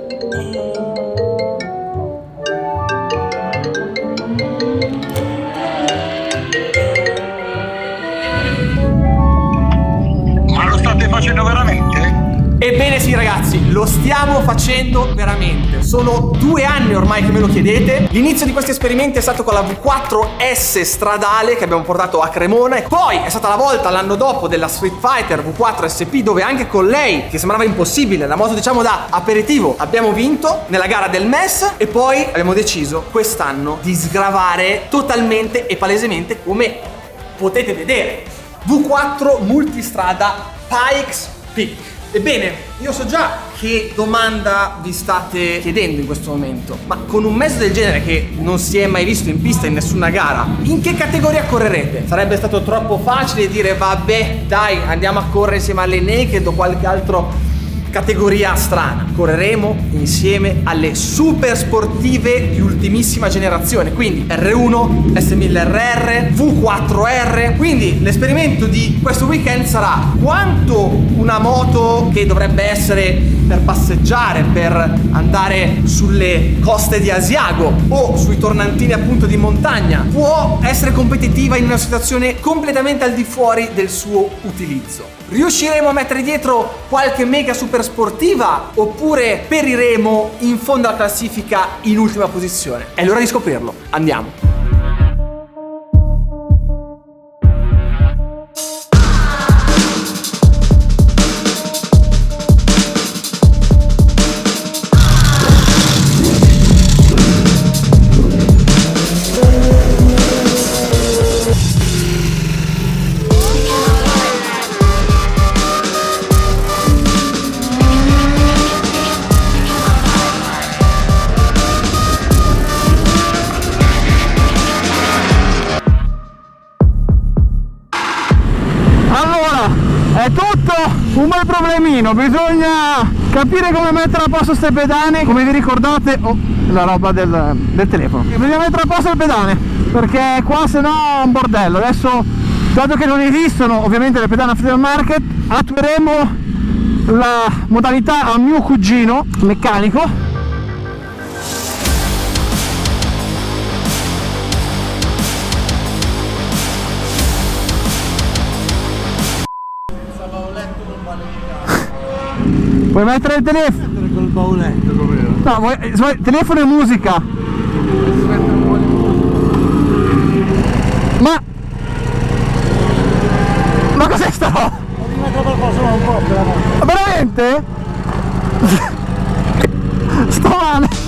Ma lo state facendo veramente? Ebbene sì ragazzi, lo stiamo facendo veramente. Sono 2 anni ormai che me lo chiedete. L'inizio di questi esperimenti è stato con la V4S stradale che abbiamo portato a Cremona, e poi è stata la volta l'anno dopo della Street Fighter V4 SP, dove anche con lei, che sembrava impossibile, la moto diciamo da aperitivo, abbiamo vinto nella gara del MES. E poi abbiamo deciso quest'anno di sgravare totalmente e palesemente, come potete vedere, V4 multistrada Pikes Peak. Ebbene, io so già che domanda vi state chiedendo in questo momento, ma con un mezzo del genere che non si è mai visto in pista in nessuna gara, in che categoria correrete? Sarebbe stato troppo facile dire vabbè dai, andiamo a correre insieme alle Naked o qualche altro categoria strana. Correremo insieme alle super sportive di ultimissima generazione, quindi R1, S1000RR, V4R. Quindi l'esperimento di questo weekend sarà quanto una moto che dovrebbe essere per passeggiare, per andare sulle coste di Asiago o sui tornantini appunto di montagna, può essere competitiva in una situazione completamente al di fuori del suo utilizzo. Riusciremo a mettere dietro qualche mega super sportiva oppure periremo in fondo alla classifica in ultima posizione? È l'ora di scoprirlo. Andiamo. È tutto un bel problemino, bisogna capire come mettere a posto queste pedane, come vi ricordate, la roba del telefono. Bisogna mettere a posto le pedane, perché qua se no è un bordello. Adesso, dato che non esistono ovviamente le pedane aftermarket, attueremo la modalità a mio cugino meccanico. Vuoi mettere il telefono? Col bauletto, com'era? No, vuoi telefono e musica. Ma cos'è sta roba? Devi mettere qualcosa un po' per la moto. Ma veramente? Sto male.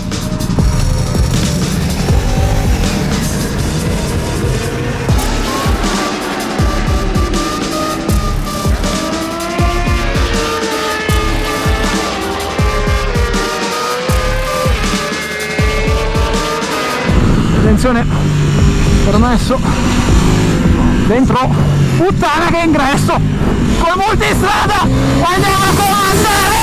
Attenzione, permesso, dentro, puttana che ingresso, con multistrada, andiamo a comandare!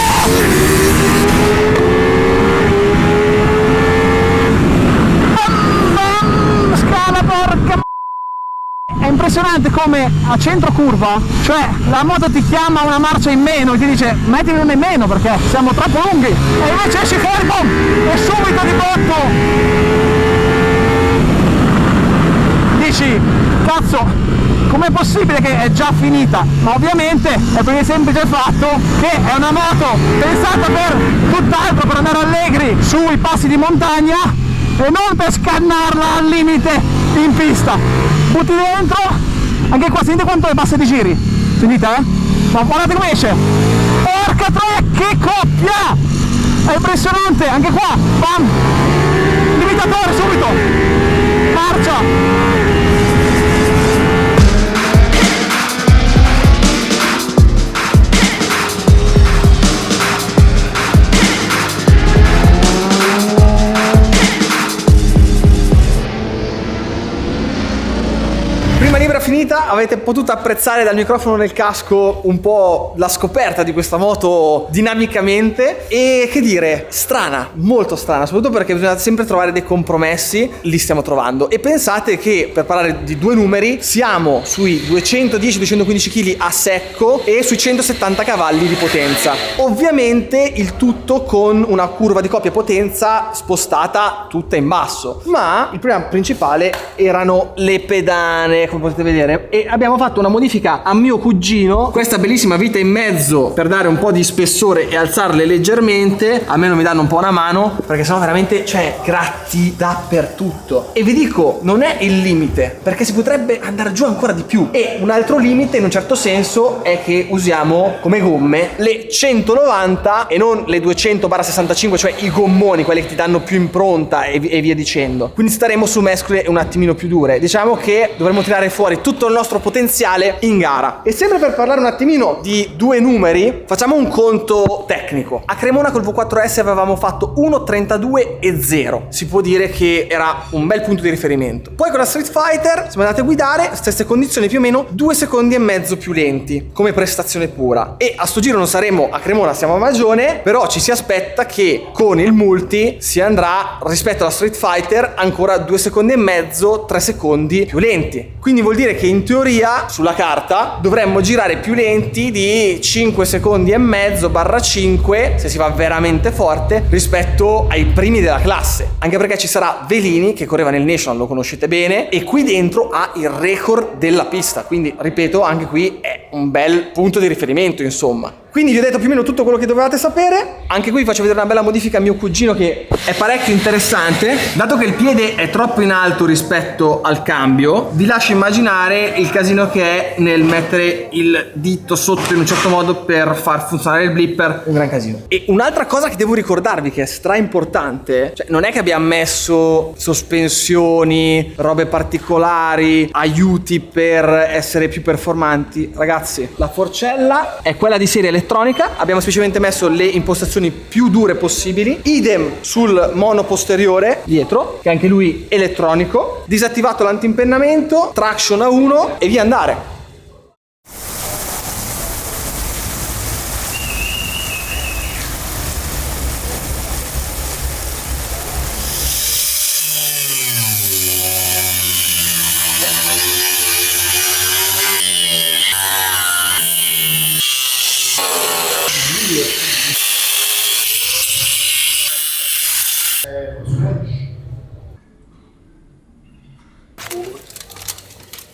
Scala porca. È impressionante come a centro curva, cioè la moto ti chiama una marcia in meno e ti dice mettimi una in meno perché siamo troppo lunghi, e invece esci fuori, boom, e subito di botto dici cazzo, com'è possibile che è già finita? Ma ovviamente è per il semplice fatto che è una moto pensata per tutt'altro, per andare allegri sui passi di montagna e non per scannarla al limite in pista. Butti dentro, anche qua sentite quanto è bassa di giri, sentite ma guardate come esce, porca troia che coppia, è impressionante, anche qua, bam, limitatore subito, marcia. finita, avete potuto apprezzare dal microfono nel casco un po' la scoperta di questa moto dinamicamente e che dire, strana, molto strana, soprattutto perché bisogna sempre trovare dei compromessi, li stiamo trovando. E pensate che, per parlare di due numeri, siamo sui 210-215 kg a secco e sui 170 cavalli di potenza. Ovviamente il tutto con una curva di coppia potenza spostata tutta in basso, ma il problema principale erano le pedane, come potete vedere, e abbiamo fatto una modifica a mio cugino, questa bellissima vita in mezzo per dare un po' di spessore e alzarle leggermente. A me non mi danno un po' una mano perché sennò veramente, cioè, gratti dappertutto. E vi dico, non è il limite, perché si potrebbe andare giù ancora di più. E un altro limite in un certo senso è che usiamo come gomme le 190 e non le 200/65, cioè i gommoni, quelli che ti danno più impronta e via dicendo. Quindi staremo su mescole un attimino più dure. Diciamo che dovremo tirare fuori tutto il nostro potenziale in gara. E sempre per parlare un attimino di due numeri, facciamo un conto tecnico. A Cremona col V4S avevamo fatto 1:32,0. Si può dire che era un bel punto di riferimento. Poi con la Street Fighter siamo andati a guidare, stesse condizioni più o meno, 2 secondi e mezzo più lenti come prestazione pura. E a sto giro non saremo a Cremona, siamo a Magione, però ci si aspetta che con il multi si andrà rispetto alla Street Fighter ancora 2 secondi e mezzo, 3 secondi più lenti. Quindi vuol dire che in teoria sulla carta dovremmo girare più lenti di 5 secondi e mezzo/5 se si va veramente forte rispetto ai primi della classe, anche perché ci sarà Velini che correva nel National, lo conoscete bene, e qui dentro ha il record della pista, quindi ripeto, anche qui è un bel punto di riferimento, insomma. Quindi vi ho detto più o meno tutto quello che dovevate sapere. Anche qui faccio vedere una bella modifica a mio cugino che è parecchio interessante. Dato che il piede è troppo in alto rispetto al cambio, vi lascio immaginare il casino che è nel mettere il dito sotto in un certo modo per far funzionare il blipper. Un gran casino. E un'altra cosa che devo ricordarvi che è stra importante, cioè non è che abbiamo messo sospensioni, robe particolari, aiuti per essere più performanti. Ragazzi, la forcella è quella di serie elettronica, abbiamo semplicemente messo le impostazioni più dure possibili, idem sul mono posteriore dietro, che anche lui elettronico, disattivato l'antimpennamento, traction a 1 e via andare.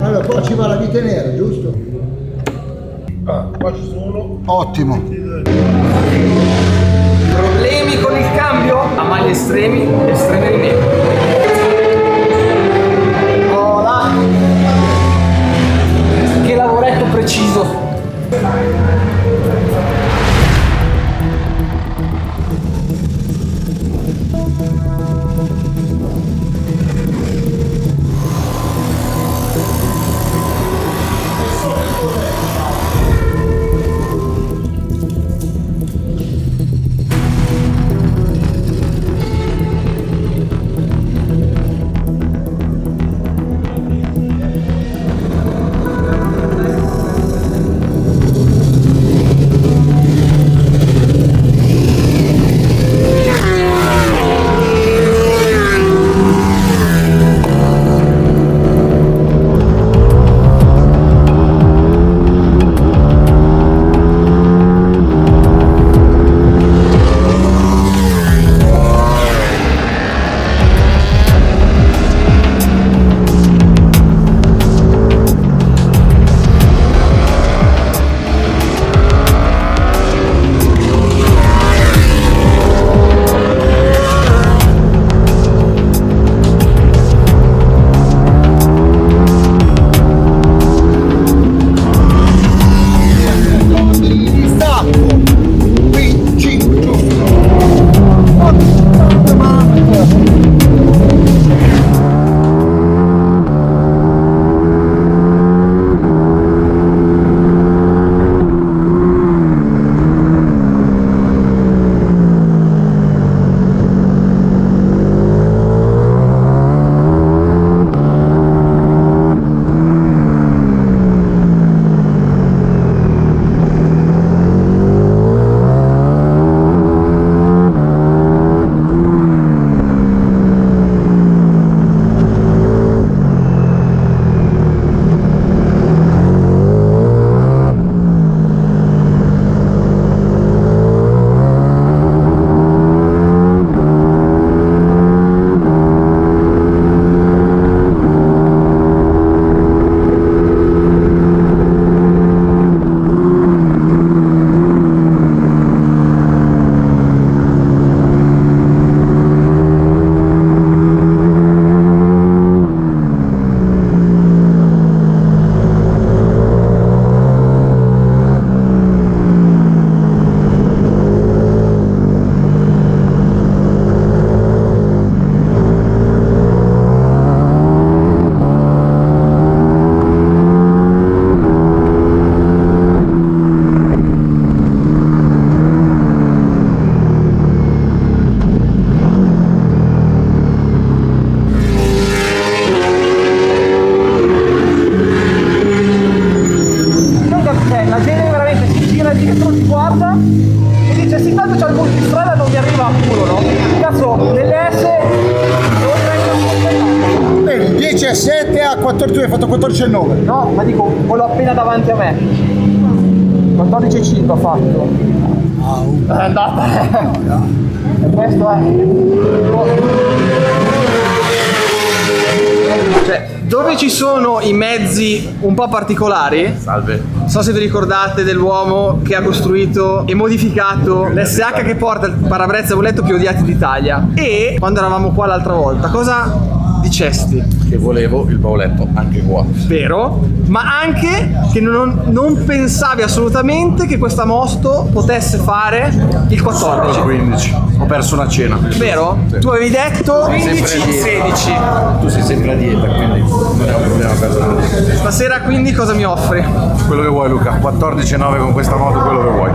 Allora, qua ci va la vite nera, giusto? Qua ci sono. Ottimo. Problemi con il cambio? A maglie estremi rimedi. Oh là! Che lavoretto preciso! cazzo, nelle S Bene, 10 a 7 a 14, tu hai fatto 14 e 9. no, ma dico quello appena davanti a me. 14,5 ha fatto. È andata. E questo è. Cioè, dove ci sono i mezzi un po' particolari, Salve. non so se vi ricordate dell'uomo che ha costruito e modificato l'SH che porta il parabrezza voletto più odiati d'Italia. E quando eravamo qua l'altra volta, cosa dicesti? Che volevo il bauletto anche qua. Vero? Ma anche che non pensavi assolutamente che questa moto potesse fare il 14. 15. Ho perso una cena. Vero? Sì. Tu avevi detto 15, Sempre a dieta. 16. Tu sei sempre a dieta, quindi non è un problema per te. Stasera quindi cosa mi offri? Quello che vuoi, Luca. 14,9 con questa moto, quello che vuoi.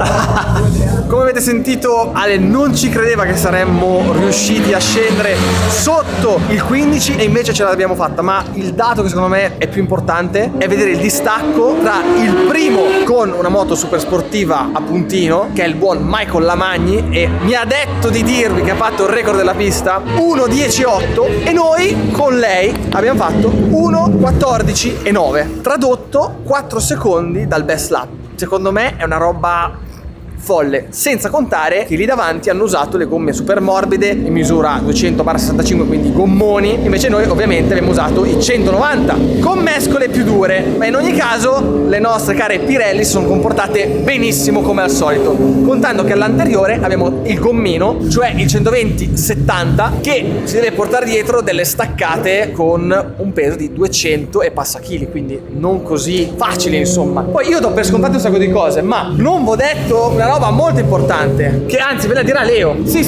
Come avete sentito, Ale non ci credeva che saremmo riusciti a scendere sotto il 15 e invece ce l'abbiamo fatta. Ma il dato che secondo me è più importante è vedere il distacco tra il primo con una moto super sportiva a puntino, che è il buon Michael Lamagni, e mi ha detto di dirvi che ha fatto il record della pista 1.10.8 e noi con lei abbiamo fatto 1.14.9, tradotto 4 secondi dal best lap. Secondo me è una roba folle, senza contare che lì davanti hanno usato le gomme super morbide in misura 200/65, quindi gommoni, invece noi ovviamente abbiamo usato i 190 con mescole più dure, ma in ogni caso le nostre care Pirelli si sono comportate benissimo come al solito, contando che all'anteriore abbiamo il gommino, cioè il 120/70, che si deve portare dietro delle staccate con un peso di 200 e passa chili, quindi non così facile insomma. Poi io do per scontate un sacco di cose, ma non vi ho detto una roba molto importante, che anzi ve la dirà Leo. Sì.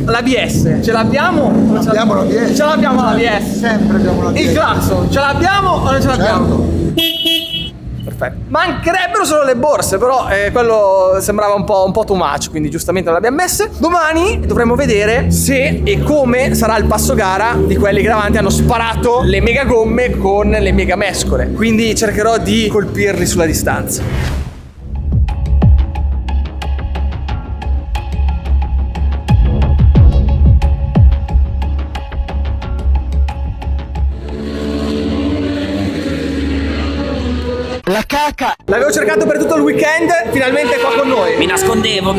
L'ABS, ce l'abbiamo? Non ce Abbiamo l'ABS. Ce l'abbiamo l'ABS. Sempre abbiamo l'ABS. Il clacson, ce l'abbiamo o non ce l'abbiamo? Perfetto. Mancherebbero solo le borse, però quello sembrava un po' too much, quindi giustamente non le abbiamo messe. Domani dovremo vedere se e come sarà il passo gara di quelli che davanti hanno sparato le mega gomme con le mega mescole, quindi cercherò di colpirli sulla distanza. La caca. L'avevo cercato per tutto il weekend, finalmente è qua con noi. Mi nascondevo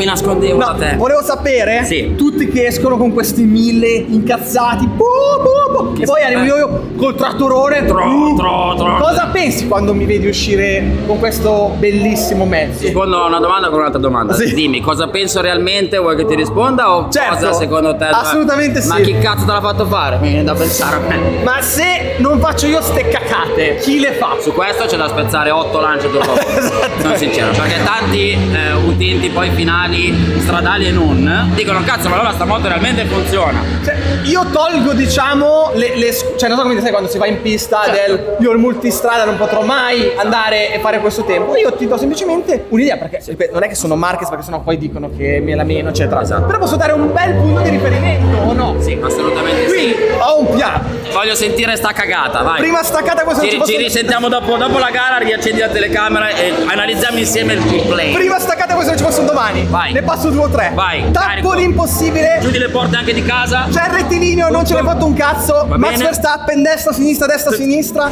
da No, te. volevo sapere, Sì. tutti che escono con questi 1000 incazzati, e poi arrivo io col trattorone. Tro. Cosa pensi quando mi vedi uscire con questo bellissimo mezzo? Rispondo a una domanda con un'altra domanda. Sì. Dimmi, cosa penso realmente? Vuoi che ti risponda o Certo, cosa secondo te? assolutamente sì. Ma chi cazzo te l'ha fatto fare? Mi viene da pensare a me. Ma se non faccio io ste cacate, chi le fa? Su questo c'è da spezzare 8 lance dopo. Sono sincero, perché tanti utenti poi finali, stradali e non, dicono cazzo, ma allora sta moto realmente funziona. Cioè, io tolgo, diciamo, cioè non so come sai quando si va in pista io il multistrada non potrò mai andare e fare questo tempo. Io ti do semplicemente un'idea, perché ripeto, non è che sono market, perché sennò poi dicono che me la meno, eccetera. Esatto. Però posso dare un bel punto di riferimento, o no? Sì, assolutamente Quindi sì. ho un piano. Voglio sentire sta cagata, vai. Prima staccata questa non ci posso- Ci risentiamo dopo la gara, riaccendi la telecamera e analizziamo insieme il play. Prima staccata questa non ci posso domani. Vai. Ne passo 2 o 3. Vai, Tappo carico. l'impossibile. Chiudi le porte anche di casa. C'è il rettilineo, non ce ne fatto un cazzo. Va Max bene. Verstappen, destra, sinistra.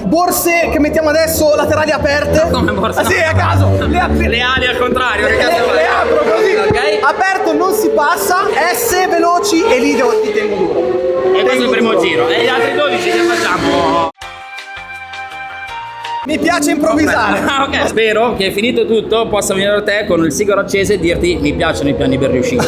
Borse che mettiamo adesso laterali aperte. Come borse? Ah, sì, a caso. Le ali al contrario, che cazzo fai? le apro così. Ok. Aperto non si passa. S veloci e lì ti tengo duro. E questo è il Tengo primo duro. giro. E gli altri 12 che facciamo? Mi piace improvvisare. Ah, ok. Spero che finito tutto possa venire da te con il sigaro acceso e dirti mi piacciono i piani per riuscire.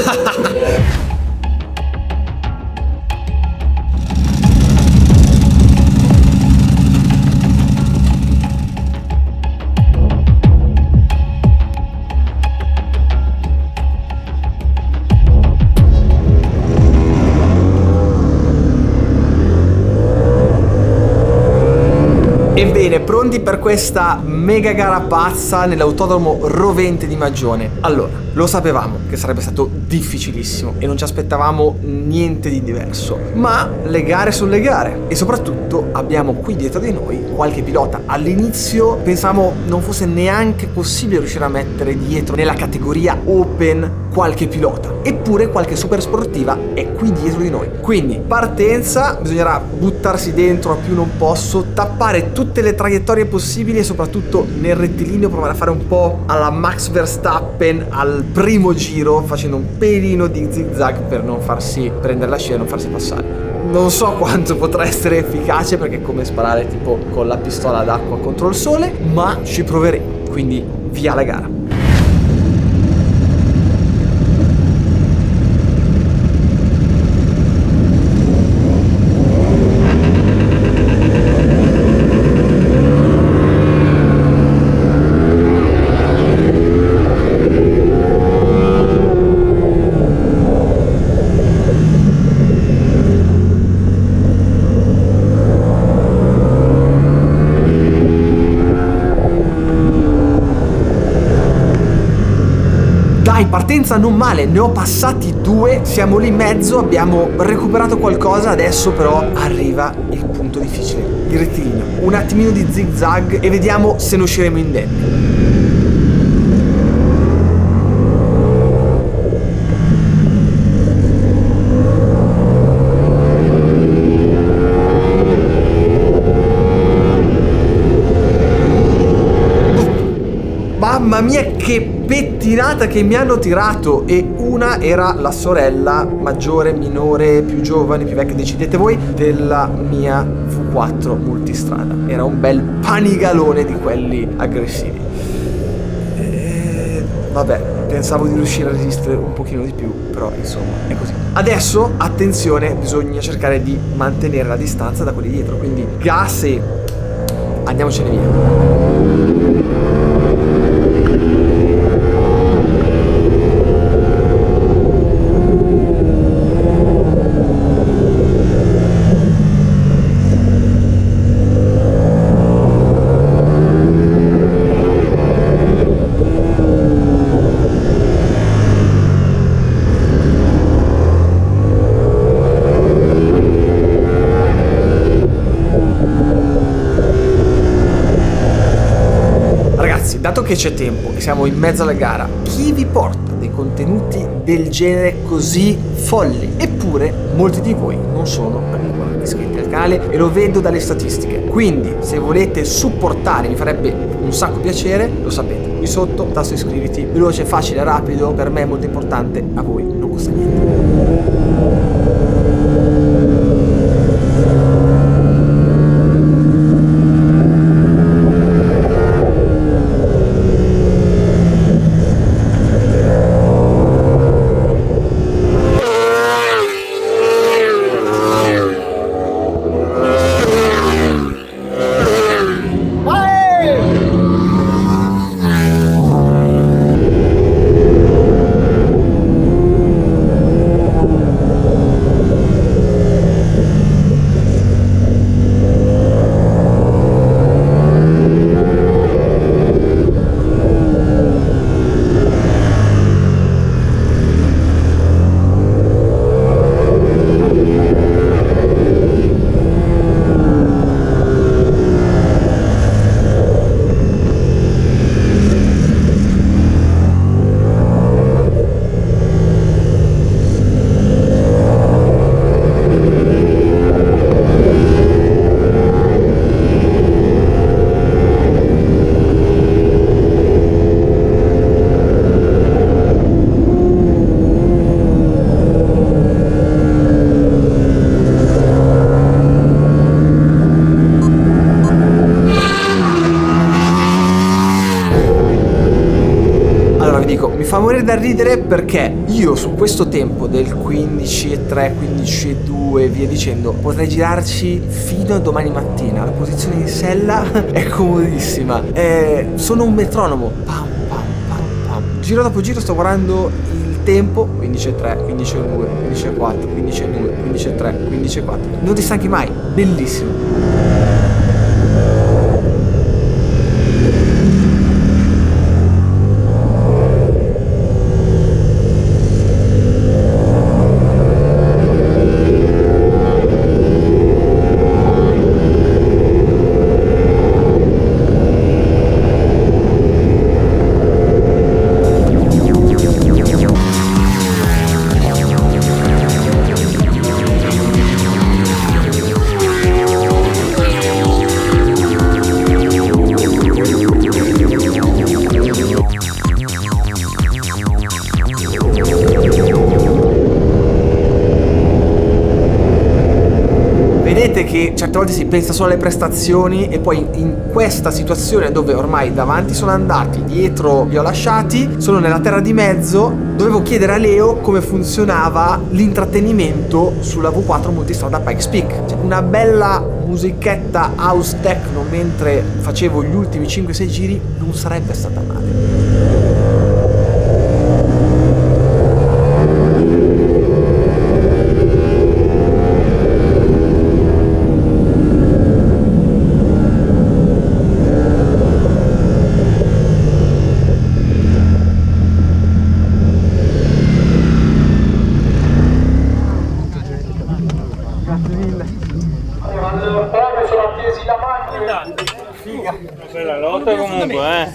Ebbene, pronti per questa mega gara pazza nell'autodromo rovente di Magione. Allora, lo sapevamo che sarebbe stato difficilissimo e non ci aspettavamo niente di diverso, ma le gare sono le gare e soprattutto abbiamo qui dietro di noi qualche pilota. All'inizio pensavamo non fosse neanche possibile riuscire a mettere dietro nella categoria Open qualche pilota. eppure qualche super sportiva è qui dietro di noi. Quindi partenza, bisognerà buttarsi dentro a più non posso, tappare tutte le traiettorie possibili e soprattutto nel rettilineo provare a fare un po' alla Max Verstappen al primo giro, facendo un pelino di zigzag per non farsi prendere la scia e non farsi passare. Non so quanto potrà essere efficace perché è come sparare tipo con la pistola d'acqua contro il sole, ma ci proveremo, quindi via la gara. Dai, partenza non male, ne ho passati 2, siamo lì in mezzo, abbiamo recuperato qualcosa, adesso però arriva il punto difficile, il rettilineo. Un attimino di zigzag e vediamo se ne usciremo indenni. Mamma mia che pettinata che mi hanno tirato! E una era la sorella maggiore, minore, più giovane, più vecchia, decidete voi, della mia V4 multistrada. Era un bel panigalone di quelli aggressivi. Vabbè, pensavo di riuscire a resistere un pochino di più, però insomma è così. Adesso, attenzione, bisogna cercare di mantenere la distanza da quelli dietro, quindi gas e andiamocene via. Dato che c'è tempo e siamo in mezzo alla gara, chi vi porta dei contenuti del genere così folli? Eppure molti di voi non sono ancora iscritti al canale e lo vedo dalle statistiche. Quindi se volete supportare, mi farebbe un sacco piacere, lo sapete. Qui sotto, tasto iscriviti, veloce, facile, rapido, per me è molto importante, a voi non costa niente. Fa morire da ridere perché io su questo tempo del 15,3, 15,2 e via dicendo potrei girarci fino a domani mattina. La posizione in sella è comodissima, sono un metronomo, pam pam pam pam, giro dopo giro sto guardando il tempo, 15,3, 15,2, 15,4, 15,2, 15,3, 15,4, non ti stanchi mai, bellissimo. che certe volte si pensa solo alle prestazioni e poi in questa situazione dove ormai davanti sono andati, dietro li ho lasciati, sono nella terra di mezzo, dovevo chiedere a Leo come funzionava l'intrattenimento sulla V4 multistrada Pikes Peak. Cioè, una bella musichetta house techno mentre facevo gli ultimi 5-6 giri non sarebbe stata male. Bella lotta comunque,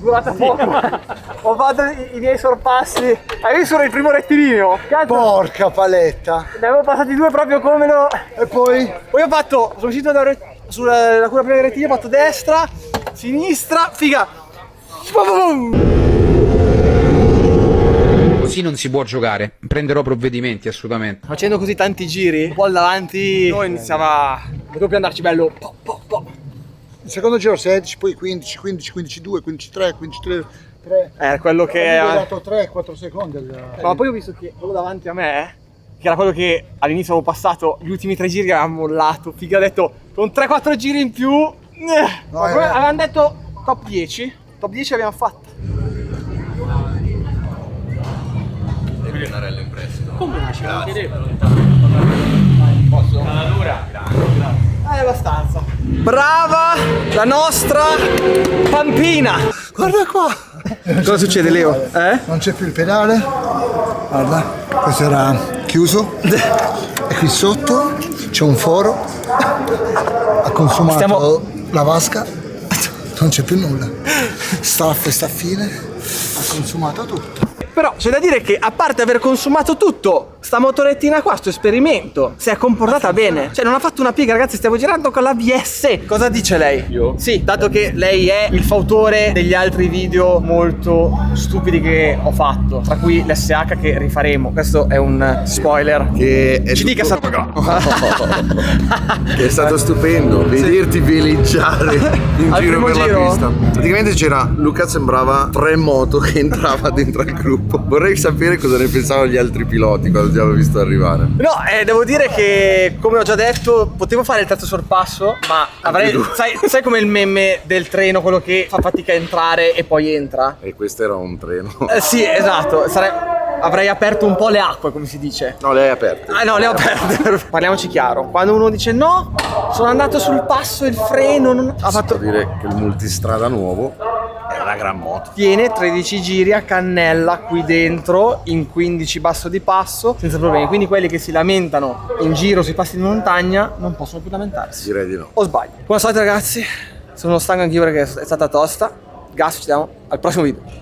Durata poco, ma ho fatto i miei sorpassi. Hai visto il primo rettilineo? Cazzo, Porca paletta. ne avevo passati 2 proprio come lo... E poi? Poi sono uscito sulla curva prima del rettilineo, ho fatto destra, sinistra, figa. Così non si può giocare. Prenderò provvedimenti assolutamente. Facendo così tanti giri, un po' davanti, noi iniziava... Potevo più andarci bello. Il secondo giro 16, poi 15, 15, 15, 2, 15, 3, 15, 3. È quello che... Ho dato 3-4 secondi. Ma poi ho visto che quello davanti a me, che era quello che all'inizio avevo passato gli ultimi 3 giri, aveva mollato. Figa, ha detto con 3-4 giri in più. Avevano detto top 10. Top 10 abbiamo fatto. Abbastanza. Brava la nostra Pampina. Guarda qua. Cosa succede, Leo? Non c'è più il pedale. Guarda, questo era chiuso. E qui sotto c'è un foro. Ha consumato la vasca. Non c'è più nulla. Staffe e staffine. Ha consumato tutto. Però c'è da dire che a parte aver consumato tutto, sta motorettina qua, sto esperimento, si è comportata bene. Cioè non ha fatto una piega, ragazzi, stiamo girando con la VS. Cosa dice lei? Io? Sì, dato che lei è il fautore degli altri video molto stupidi che ho fatto, tra cui l'SH che rifaremo. Questo è un spoiler. Che è Ci dica tutto- che che è stato stupendo vederti veleggiare in Al giro primo per giro? la pista. Praticamente c'era Luca, sembrava 3 moto che entrava dentro al gruppo. Vorrei sapere cosa ne pensavano gli altri piloti quando ti avevo visto arrivare. No, devo dire che, come ho già detto, potevo fare il terzo sorpasso, ma avrei... Sai come il meme del treno, quello che fa fatica a entrare e poi entra? E questo era un treno. Sì, esatto, avrei aperto un po' le acque, come si dice. No, lei è aperta. Ah no, le ho aperte. Parliamoci chiaro. Quando uno dice no, sono andato sul passo, il freno non... ha fatto... Devo dire che il multistrada nuovo è una gran moto. Tiene 13 giri a cannella qui dentro in 15 basso di passo senza problemi. Quindi quelli che si lamentano in giro sui passi di montagna non possono più lamentarsi. Direi di no. O sbaglio? Come al solito, ragazzi, sono stanco anch'io perché è stata tosta. Gas, ci vediamo al prossimo video.